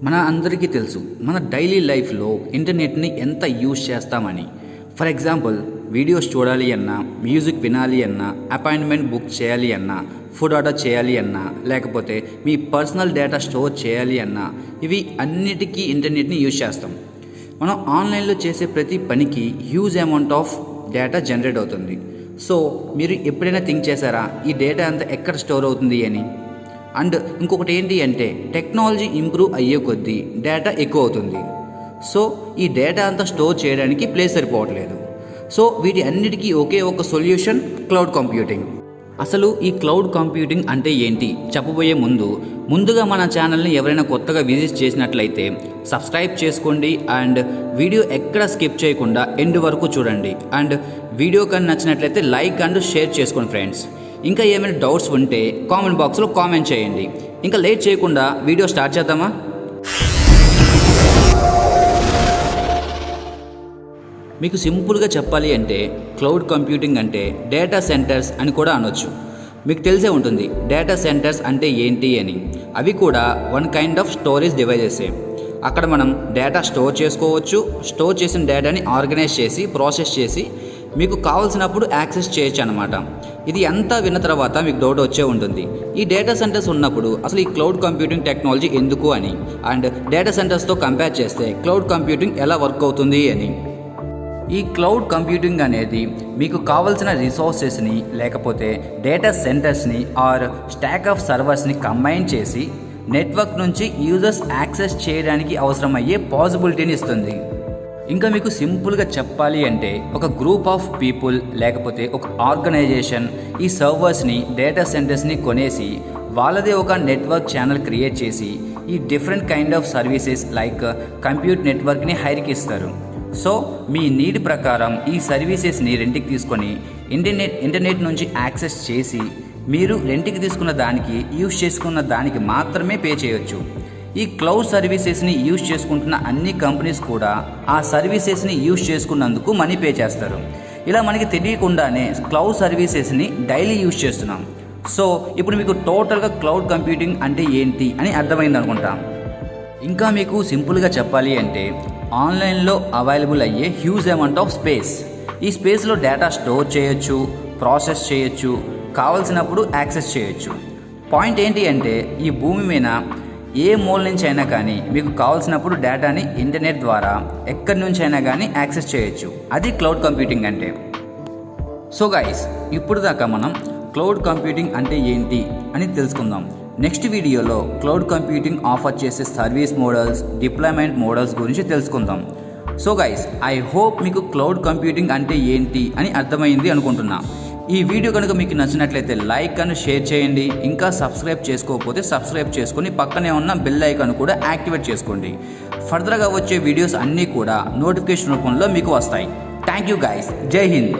మన అందరికీ తెలుసు మన డైలీ లైఫ్లో ఇంటర్నెట్ని ఎంత యూజ్ చేస్తామని. ఫర్ ఎగ్జాంపుల్, వీడియోస్ చూడాలి అన్నా, మ్యూజిక్ వినాలి అన్నా, అపాయింట్మెంట్ బుక్ చేయాలి అన్నా, ఫుడ్ ఆర్డర్ చేయాలి అన్నా, లేకపోతే మీ పర్సనల్ డేటా స్టోర్ చేయాలి అన్నా, ఇవి అన్నిటికీ ఇంటర్నెట్ని యూజ్ చేస్తాం. మనం ఆన్లైన్లో చేసే ప్రతి పనికి huge amount of data generate అవుతుంది. సో మీరు ఎప్పుడైనా థింక్ చేశారా ఈ డేటా అంతా ఎక్కడ స్టోర్ అవుతుంది అని? అండ్ ఇంకొకటి ఏంటి అంటే, టెక్నాలజీ ఇంప్రూవ్ అయ్యే కొద్దీ డేటా ఎక్కువ అవుతుంది. సో ఈ డేటా అంతా స్టోర్ చేయడానికి ప్లేస్ సరిపోవట్లేదు. సో వీటి అన్నిటికీ ఒకే ఒక సొల్యూషన్, క్లౌడ్ కంప్యూటింగ్. అసలు ఈ క్లౌడ్ కంప్యూటింగ్ అంటే ఏంటి చెప్పబోయే ముందుగా మన ఛానల్ని ఎవరైనా కొత్తగా విజిట్ చేసినట్లయితే సబ్స్క్రైబ్ చేసుకోండి. అండ్ వీడియో ఎక్కడ స్కిప్ చేయకుండా ఎండ్ వరకు చూడండి. అండ్ వీడియో కానీ నచ్చినట్లయితే లైక్ అండ్ షేర్ చేసుకోండి ఫ్రెండ్స్. ఇంకా ఏమైనా డౌట్స్ ఉంటే కామెంట్ బాక్స్లో కామెంట్ చేయండి. ఇంకా లేట్ చేయకుండా వీడియో స్టార్ట్ చేద్దామా? మీకు సింపుల్గా చెప్పాలి అంటే, క్లౌడ్ కంప్యూటింగ్ అంటే డేటా సెంటర్స్ అని కూడా అనొచ్చు. మీకు తెలిసే ఉంటుంది డేటా సెంటర్స్ అంటే ఏంటి అని. అవి కూడా వన్ కైండ్ ఆఫ్ స్టోరేజ్ డివైజెసే. అక్కడ మనం డేటా స్టోర్ చేసుకోవచ్చు. స్టోర్ చేసిన డేటాని ఆర్గనైజ్ చేసి, ప్రాసెస్ చేసి మీకు కావాల్సినప్పుడు యాక్సెస్ చేయొచ్చు అనమాట. ఇది అంతా విన్న తర్వాత మీకు డౌట్ వచ్చే ఉంటుంది, ఈ డేటా సెంటర్స్ ఉన్నప్పుడు అసలు ఈ క్లౌడ్ కంప్యూటింగ్ టెక్నాలజీ ఎందుకు అని. అండ్ డేటా సెంటర్స్తో కంపేర్ చేస్తే క్లౌడ్ కంప్యూటింగ్ ఎలా వర్క్ అవుతుంది అని. ఈ క్లౌడ్ కంప్యూటింగ్ అనేది మీకు కావాల్సిన రిసోర్సెస్ని, లేకపోతే డేటా సెంటర్స్ని ఆర్ స్టాక్ ఆఫ్ సర్వర్స్ని కంబైన్ చేసి నెట్వర్క్ నుంచి యూజర్స్ యాక్సెస్ చేయడానికి అవసరమయ్యే పాసిబిలిటీని ఇస్తుంది. ఇంకా మీకు సింపుల్గా చెప్పాలి అంటే, ఒక గ్రూప్ ఆఫ్ పీపుల్ లేకపోతే ఒక ఆర్గనైజేషన్ ఈ సర్వర్స్ని, డేటా సెంటర్స్ని కొనేసి వాళ్ళదే ఒక నెట్వర్క్ ఛానల్ క్రియేట్ చేసి ఈ different kind of services like compute నెట్వర్క్ని హైర్కి ఇస్తారు. సో మీ నీడ్ ప్రకారం ఈ సర్వీసెస్ని రెంట్కి తీసుకొని ఇంటర్నెట్ నుంచి యాక్సెస్ చేసి మీరు రెంట్కి తీసుకున్న దానికి, యూజ్ చేసుకున్న దానికి మాత్రమే పే చేయొచ్చు. ఈ క్లౌడ్ సర్వీసెస్ని యూజ్ చేసుకుంటున్న అన్ని కంపెనీస్ కూడా ఆ సర్వీసెస్ని యూజ్ చేసుకున్నందుకు మనీ పే చేస్తారు. ఇలా మనకి తెలియకుండానే క్లౌడ్ సర్వీసెస్ని డైలీ యూజ్ చేస్తున్నాం. సో ఇప్పుడు మీకు టోటల్గా క్లౌడ్ కంప్యూటింగ్ అంటే ఏంటి అని అర్థమైంది అనుకుంటా. ఇంకా మీకు సింపుల్గా చెప్పాలి అంటే, ఆన్లైన్లో అవైలబుల్ అయ్యే హ్యూజ్ అమౌంట్ ఆఫ్ స్పేస్. ఈ స్పేస్లో డేటా స్టోర్ చేయొచ్చు, ప్రాసెస్ చేయొచ్చు, కావాల్సినప్పుడు యాక్సెస్ చేయొచ్చు. పాయింట్ ఏంటి అంటే, ఈ భూమి మీద ఏ మూల నుంచి అయినా కానీ మీకు కావాల్సినప్పుడు డేటాని ఇంటర్నెట్ ద్వారా ఎక్కడి నుంచి అయినా కానీ యాక్సెస్ చేయొచ్చు. అది క్లౌడ్ కంప్యూటింగ్ అంటే. సో గైస్, ఇప్పుడు దాకా మనం క్లౌడ్ కంప్యూటింగ్ అంటే ఏంటి అని తెలుసుకుందాం. నెక్స్ట్ వీడియోలో క్లౌడ్ కంప్యూటింగ్ ఆఫర్ చేసే సర్వీస్ మోడల్స్, డిప్లాయ్మెంట్ మోడల్స్ గురించి తెలుసుకుందాం. సో గైస్, ఐ హోప్ మీకు క్లౌడ్ కంప్యూటింగ్ అంటే ఏంటి అని అర్థమైంది అనుకుంటున్నా. ఈ వీడియో కనుక మీకు నచ్చినట్లయితే లైక్ అండ్ షేర్ చేయండి. ఇంకా సబ్స్క్రైబ్ చేసుకోకపోతే సబ్స్క్రైబ్ చేసుకొని పక్కనే ఉన్న బెల్ ఐకాన్ కూడా యాక్టివేట్ చేసుకోండి. ఫర్దర్గా వచ్చే వీడియోస్ అన్నీ కూడా నోటిఫికేషన్ రూపంలో మీకు వస్తాయి. Thank you guys. జై హింద్.